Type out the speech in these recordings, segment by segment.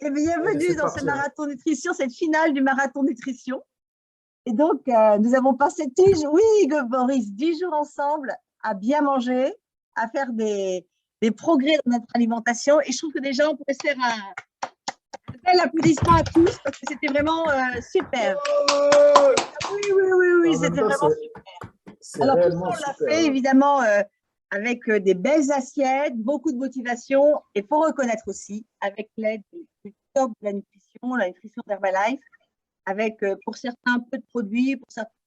Et bienvenue dans ce marathon nutrition, cette finale du marathon nutrition. Et donc, nous avons passé 10 jours, oui, Boris, 10 jours ensemble à bien manger, à faire des progrès dans notre alimentation. Et je trouve que déjà, on pourrait se faire un bel applaudissement à tous parce que c'était vraiment super. Oui, c'était vraiment super. Alors, tout ça, on l'a fait évidemment avec des belles assiettes, beaucoup de motivation et pour reconnaître aussi, avec l'aide du top de la nutrition d'Herbalife, avec pour certains un peu de produits,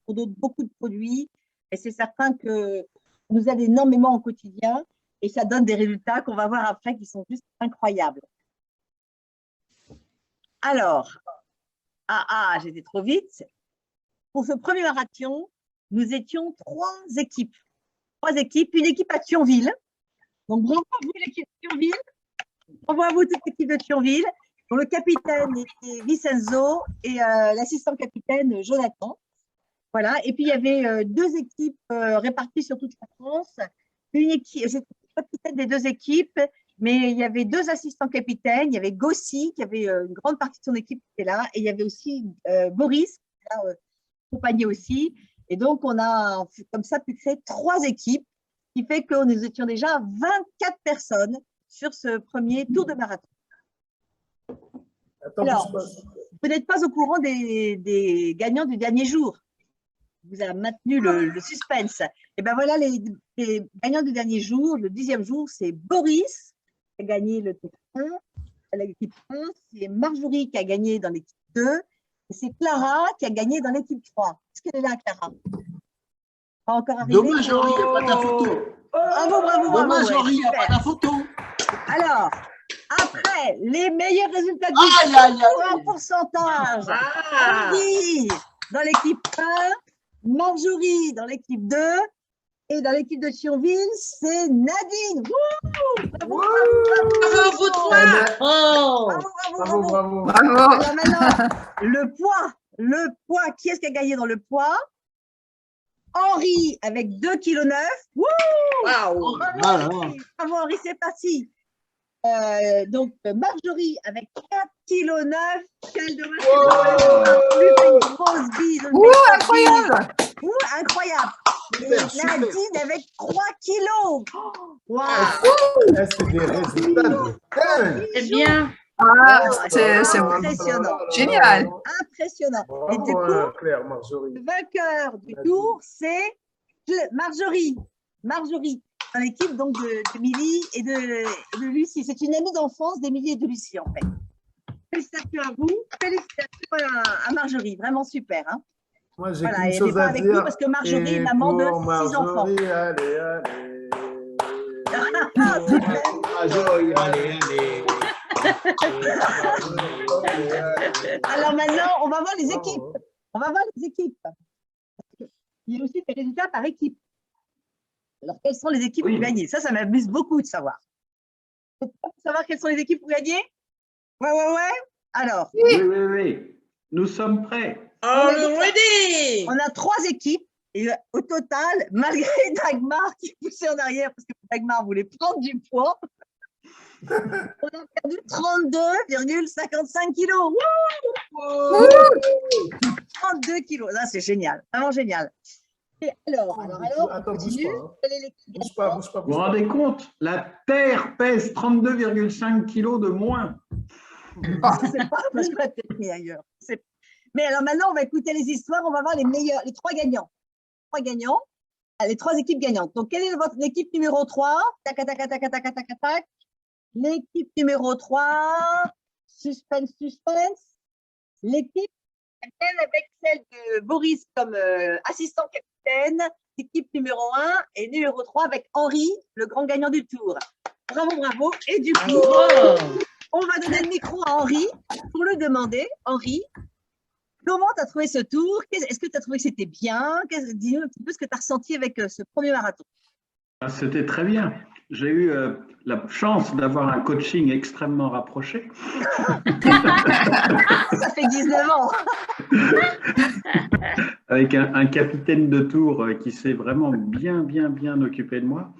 pour d'autres beaucoup de produits. Et c'est certain que ça nous aide énormément au quotidien et ça donne des résultats qu'on va voir après qui sont juste incroyables. Alors, j'étais trop vite. Pour ce premier marathon, nous étions 3 équipes. Une équipe à Thionville. Donc, bravo à vous, l'équipe de Thionville. Bravo à vous, toute l'équipe de Thionville. Donc, le capitaine était Vincenzo et l'assistant capitaine Jonathan. Voilà. Et puis, il y avait 2 équipes réparties sur toute la France. Une équipe, j'étais capitaine des 2 équipes, mais il y avait 2 assistants capitaines. Il y avait Gossi, qui avait une grande partie de son équipe qui était là. Et il y avait aussi Boris, qui était accompagné aussi. Et donc, on a comme ça pu créer 3 équipes, ce qui fait que nous étions déjà 24 personnes sur ce premier tour de marathon. Alors, vous n'êtes pas au courant des gagnants du dernier jour. Vous avez maintenu le suspense. Et bien voilà, les gagnants du dernier jour, le 10e jour, c'est Boris qui a gagné le tour 1, l'équipe 1, c'est Marjorie qui a gagné dans l'équipe 2, et c'est Clara qui a gagné dans l'équipe 3. Est-ce qu'elle est là, Clara? Pas encore arrivé. Dommage, Henri, il n'y a pas ta photo. Bravo. Dommage, Henri, il n'y a pas ta photo. Alors, après, les meilleurs résultats du en pourcentage. Henri dans l'équipe 1, Marjorie dans l'équipe 2, et dans l'équipe de Thionville, c'est Nadine. Bravo, vous 3. Bravo. Alors maintenant, le poids, qui est-ce qui a gagné dans le poids? Henri avec 2,9 kg. Bravo Henri, c'est parti. Donc Marjorie avec 4,9 kg. Quel dommage. Une grosse bise. Incroyable. Et Nadine avec 3 kilos. C'est des résultats de dingue. C'est bien. C'est impressionnant. Génial. Impressionnant. Et du coup, le vainqueur du tour, c'est Marjorie. Marjorie, dans l'équipe donc d'Émilie et de Lucie. C'est une amie d'enfance d'Émilie et de Lucie, en fait. Félicitations à vous. Félicitations à Marjorie. Vraiment super. Hein. Moi, j'ai voilà, qu'une chose à dire. Nous parce que Marjorie est maman de 6 enfants. Allez. Marjorie, allez. Alors maintenant, on va voir les équipes. Il y a aussi des résultats par équipe. Alors, quelles sont les équipes qui ont gagné? Ça m'amuse beaucoup de savoir. Savoir quelles sont les équipes pour gagner? Ouais. Alors. Oui. Nous sommes prêts. On a 3 équipes. Et au total, malgré Dagmar qui poussait en arrière parce que Dagmar voulait prendre du poids, on a perdu 32,55 kilos. 32 kilos. Là, c'est génial. Vraiment génial. Et alors, attends, continue. Bouge pas. Vous vous rendez compte? La Terre pèse 32,5 kilos de moins. Je ne sais pas, parce que la Terre est ailleurs. Mais alors maintenant, on va écouter les histoires. On va voir les 3 gagnants. Les 3 équipes gagnantes. Donc, quelle est votre équipe numéro 3? Tac. L'équipe numéro 3, suspense. L'équipe avec celle de Boris comme assistant capitaine. L'équipe numéro 1 et numéro 3 avec Henri, le grand gagnant du tour. Bravo. Et du coup, on va donner le micro à Henri pour lui demander, Henri, comment tu as trouvé ce tour? Est-ce que tu as trouvé que c'était bien? Dis-nous un petit peu ce que tu as ressenti avec ce premier marathon. C'était très bien. J'ai eu la chance d'avoir un coaching extrêmement rapproché. Ça fait 19 ans. Avec un capitaine de tour qui s'est vraiment bien occupé de moi.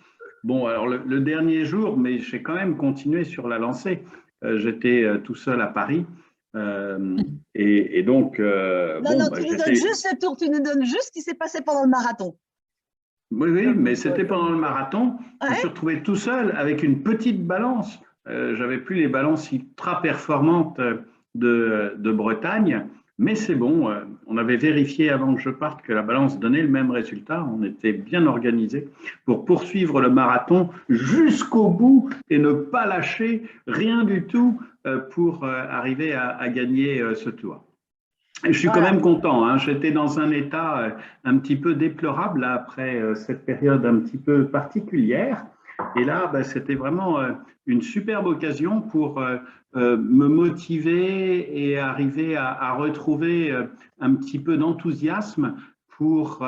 Bon, alors le dernier jour, mais j'ai quand même continué sur la lancée. J'étais tout seul à Paris. Et donc, Non, bon, non, bah, tu nous donnes j'étais. juste le tour, tu nous donnes juste ce qui s'est passé pendant le marathon. Oui, oui, mais c'était pendant le marathon. Je me Ouais. suis retrouvé tout seul avec une petite balance. J'avais plus les balances ultra performantes de Bretagne, mais c'est bon. On avait vérifié avant que je parte que la balance donnait le même résultat. On était bien organisé pour poursuivre le marathon jusqu'au bout et ne pas lâcher rien du tout pour arriver à gagner ce tour. Je suis quand Voilà. même content, hein. J'étais dans un état un petit peu déplorable là, après cette période un petit peu particulière. Et là, ben, c'était vraiment une superbe occasion pour me motiver et arriver à retrouver un petit peu d'enthousiasme pour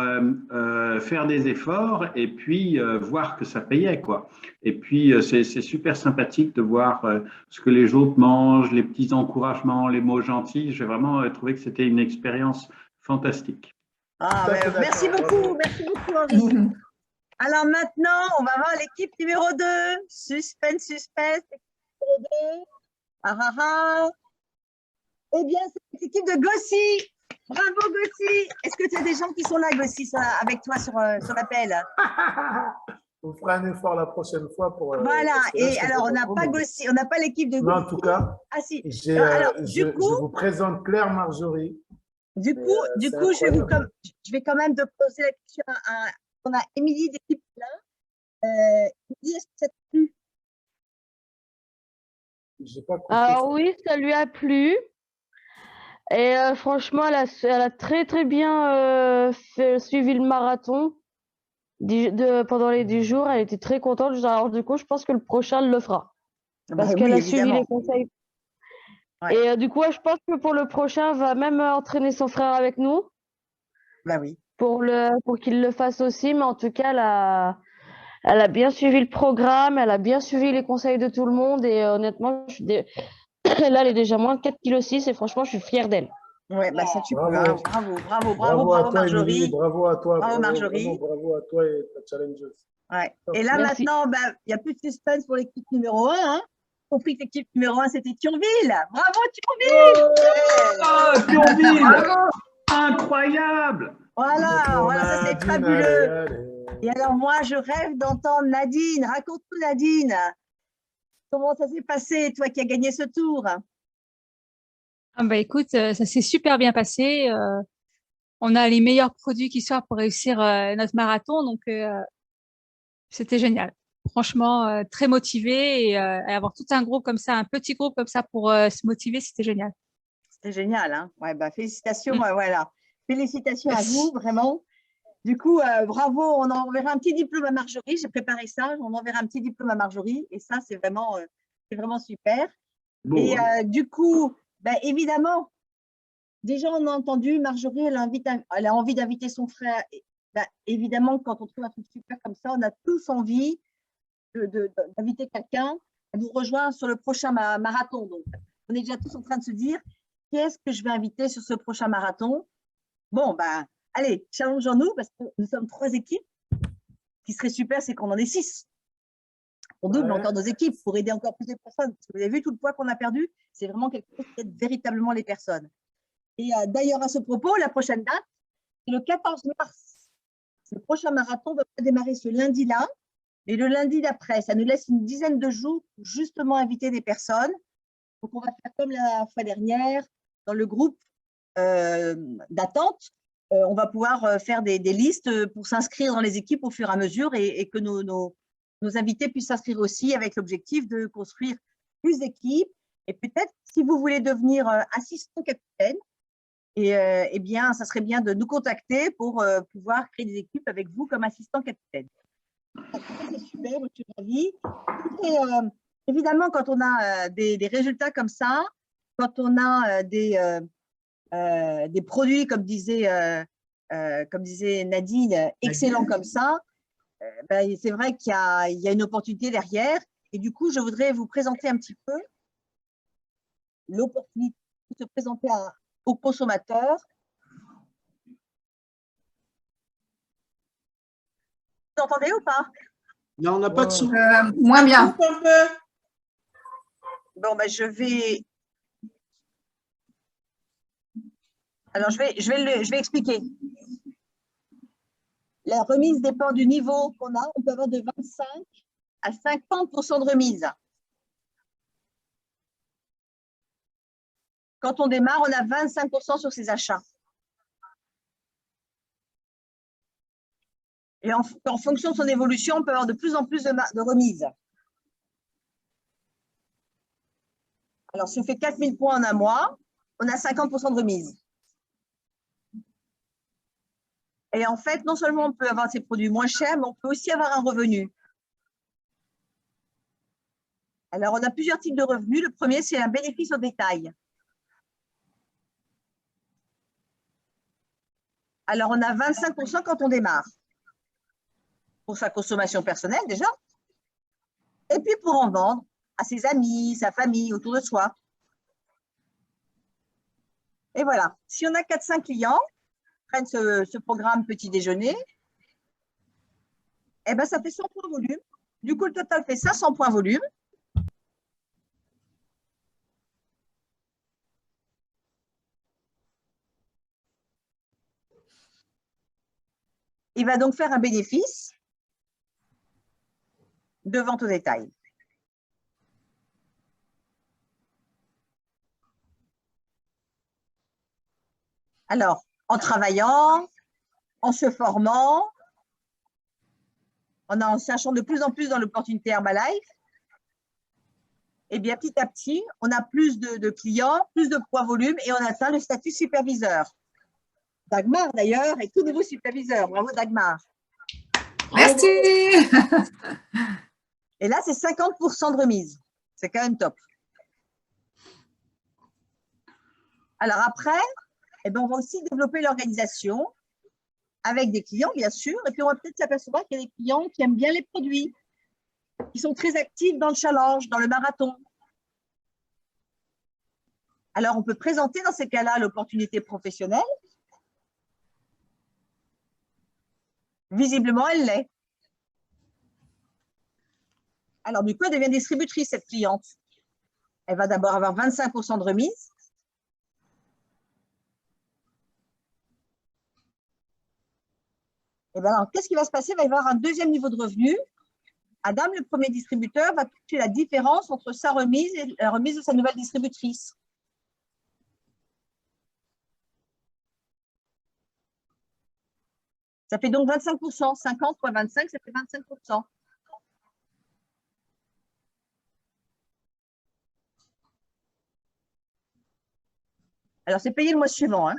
faire des efforts et puis voir que ça payait, quoi. Et puis, c'est super sympathique de voir ce que les autres mangent, les petits encouragements, les mots gentils. J'ai vraiment trouvé que c'était une expérience fantastique. Ah, Tout à ben, fait merci d'accord. beaucoup, Henri. Alors maintenant, on va voir l'équipe numéro 2. Suspense, suspense, équipe numéro 2. Ah, ah, ah. Eh bien, c'est l'équipe de Gossy. Bravo, Gossy. Est-ce que tu as des gens qui sont là, Gossy, avec toi sur l'appel? On fera un effort la prochaine fois pour. Voilà. Parce que là, Et je alors, on comprends n'a trop, pas mais- Gossy, on n'a pas l'équipe de Mais en Gossy. tout cas, Ah si. j'ai, Alors, je vous présente Claire Marjorie. du Mais, coup, c'est incroyable. je vais quand même te poser la question on a Émilie d'équipe là. Émilie, est-ce que ça t'a plu? J'ai pas compris Ah ça. oui, ça lui a plu. Et franchement, elle a très très bien suivi le marathon pendant les 10 jours. Elle était très contente. Alors du coup, je pense que le prochain, elle le fera. Bah Parce oui, qu'elle a suivi les évidemment. conseils. Ouais. Et du coup, ouais, je pense que pour le prochain, elle va même entraîner son frère avec nous Bah oui. pour qu'il le fasse aussi. Mais en tout cas, elle a bien suivi le programme. Elle a bien suivi les conseils de tout le monde. Et honnêtement, là, elle est déjà moins de 4,6 kg et franchement, je suis fière d'elle. Ouais, bah ça tu peux. Bravo. Hein. Bravo Bravo à toi, Émilie. Marjorie. Bravo à toi. Bravo, Vraiment Marjorie. bravo à toi et ta challengeuse. Ouais. Et là Merci. maintenant, bah, il n'y a plus de suspense pour l'équipe numéro 1. Hein. Compris que l'équipe numéro 1, c'était Thionville. Bravo, Thionville. Ah, Thionville! Incroyable! Voilà, ça c'est Nadine, fabuleux. allez. Et alors moi, je rêve d'entendre Nadine. Raconte-nous, Nadine. Comment ça s'est passé, toi qui as gagné ce tour? Ah bah écoute, ça s'est super bien passé. On a les meilleurs produits qui soient pour réussir notre marathon, donc c'était génial. Franchement, très motivé et avoir tout un groupe comme ça, un petit groupe comme ça pour se motiver, c'était génial. C'était génial, hein? Ouais, bah, félicitations, Mm. voilà. Félicitations à Merci. vous, vraiment. Du coup, bravo, on enverra un petit diplôme à Marjorie. J'ai préparé ça, on enverra un petit diplôme à Marjorie. Et ça, c'est vraiment super. Bon, Et du coup, bah, évidemment, déjà, on a entendu, Marjorie, elle a envie d'inviter son frère. Et, bah, évidemment, quand on trouve un truc super comme ça, on a tous envie d'inviter quelqu'un à nous rejoindre sur le prochain marathon. Donc, on est déjà tous en train de se dire, qui est-ce que je vais inviter sur ce prochain marathon? Bon, ben, allez, challengeons-nous parce que nous sommes 3 équipes. Ce qui serait super, c'est qu'on en ait 6. On double encore nos équipes pour aider encore plus de personnes. Parce que vous avez vu tout le poids qu'on a perdu, c'est vraiment quelque chose qui aide véritablement les personnes. Et d'ailleurs, à ce propos, la prochaine date, c'est le 14 mars. Le prochain marathon va démarrer ce lundi-là et le lundi d'après. Ça nous laisse une dizaine de jours pour justement inviter des personnes. Donc, on va faire comme la fois dernière, dans le groupe d'attente. On va pouvoir faire des listes pour s'inscrire dans les équipes au fur et à mesure et que nos invités puissent s'inscrire aussi avec l'objectif de construire plus d'équipes. Et peut-être, si vous voulez devenir assistant capitaine, eh bien, ça serait bien de nous contacter pour pouvoir créer des équipes avec vous comme assistant capitaine. C'est super, je suis ravie. Et, évidemment, quand on a des résultats comme ça, quand on a des produits, comme disait Nadine, excellents comme ça, ben, c'est vrai qu'il y a une opportunité derrière. Et du coup, je voudrais vous présenter un petit peu l'opportunité de se présenter aux consommateurs. Vous entendez ou pas? Non, on n'a pas de son. Moins bien. Coupe un peu. Bon, ben, je vais. Alors, je vais expliquer. La remise dépend du niveau qu'on a. On peut avoir de 25 à 50% de remise. Quand on démarre, on a 25% sur ses achats. Et en fonction de son évolution, on peut avoir de plus en plus de remises. Alors, si on fait 4000 points en un mois, on a 50% de remise. Et en fait, non seulement on peut avoir ces produits moins chers, mais on peut aussi avoir un revenu. Alors, on a plusieurs types de revenus. Le premier, c'est un bénéfice au détail. Alors, on a 25% quand on démarre. Pour sa consommation personnelle, déjà. Et puis, pour en vendre à ses amis, sa famille, autour de soi. Et voilà. Si on a 4-5 clients qui prennent ce programme petit déjeuner, eh ben, ça fait 100 points volume. Du coup, le total fait 500 points volume. Il va donc faire un bénéfice de vente au détail. Alors, en travaillant, en se formant, en sachant de plus en plus dans l'opportunité Herbalife, et bien petit à petit, on a plus de clients, plus de poids volume et on atteint le statut superviseur. Dagmar, d'ailleurs, est tout nouveau superviseur. Bravo, Dagmar. Merci. Et là, c'est 50% de remise. C'est quand même top. Alors après, eh ben, on va aussi développer l'organisation avec des clients, bien sûr. Et puis, on va peut-être s'apercevoir qu'il y a des clients qui aiment bien les produits, qui sont très actifs dans le challenge, dans le marathon. Alors, on peut présenter dans ces cas-là l'opportunité professionnelle. Visiblement, elle l'est. Alors, du coup, elle devient distributrice, cette cliente. Elle va d'abord avoir 25% de remise. Et bien alors, qu'est-ce qui va se passer? Il va y avoir un deuxième niveau de revenu. Adam, le premier distributeur, va toucher la différence entre sa remise et la remise de sa nouvelle distributrice. Ça fait donc 25%. 50 fois 25, ça fait 25%. Alors, c'est payé le mois suivant. Hein.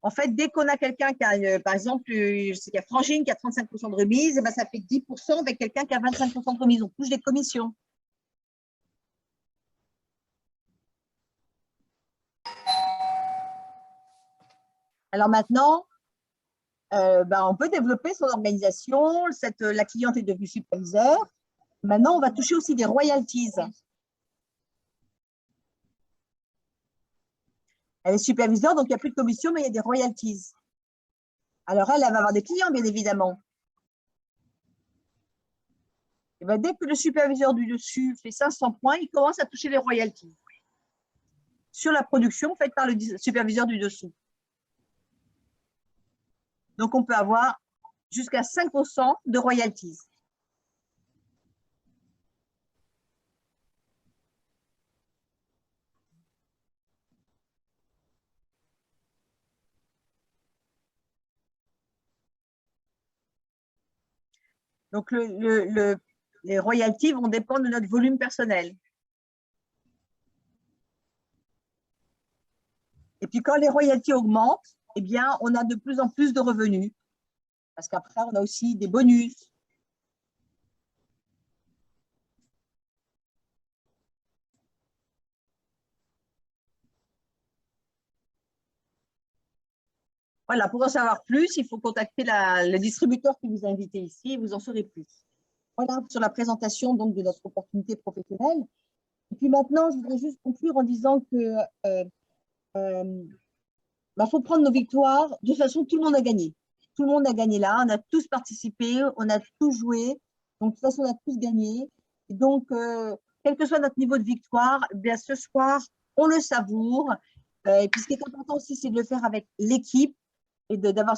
En fait, dès qu'on a quelqu'un qui a, par exemple, je sais qu'il y a Frangine qui a 35% de remise, et ben ça fait 10% avec quelqu'un qui a 25% de remise. On touche des commissions. Alors maintenant, on peut développer son organisation. La cliente est devenue superviseur. Maintenant, on va toucher aussi des royalties. Elle est superviseure, donc il n'y a plus de commission, mais il y a des royalties. Alors, elle va avoir des clients, bien évidemment. Et ben, dès que le superviseur du dessus fait 500 points, il commence à toucher les royalties sur la production faite par le superviseur du dessous. Donc, on peut avoir jusqu'à 5% de royalties. Donc, les royalties vont dépendre de notre volume personnel. Et puis, quand les royalties augmentent, eh bien, on a de plus en plus de revenus. Parce qu'après, on a aussi des bonus. Voilà, pour en savoir plus, il faut contacter le distributeur qui vous a invité ici et vous en saurez plus. Voilà, sur la présentation donc, de notre opportunité professionnelle. Et puis maintenant, je voudrais juste conclure en disant que faut prendre nos victoires. De toute façon, tout le monde a gagné. Tout le monde a gagné là. On a tous participé, on a tous joué. Donc, de toute façon, on a tous gagné. Et donc, quel que soit notre niveau de victoire, eh bien, ce soir, on le savoure. Et puis, ce qui est important aussi, c'est de le faire avec l'équipe et d'avoir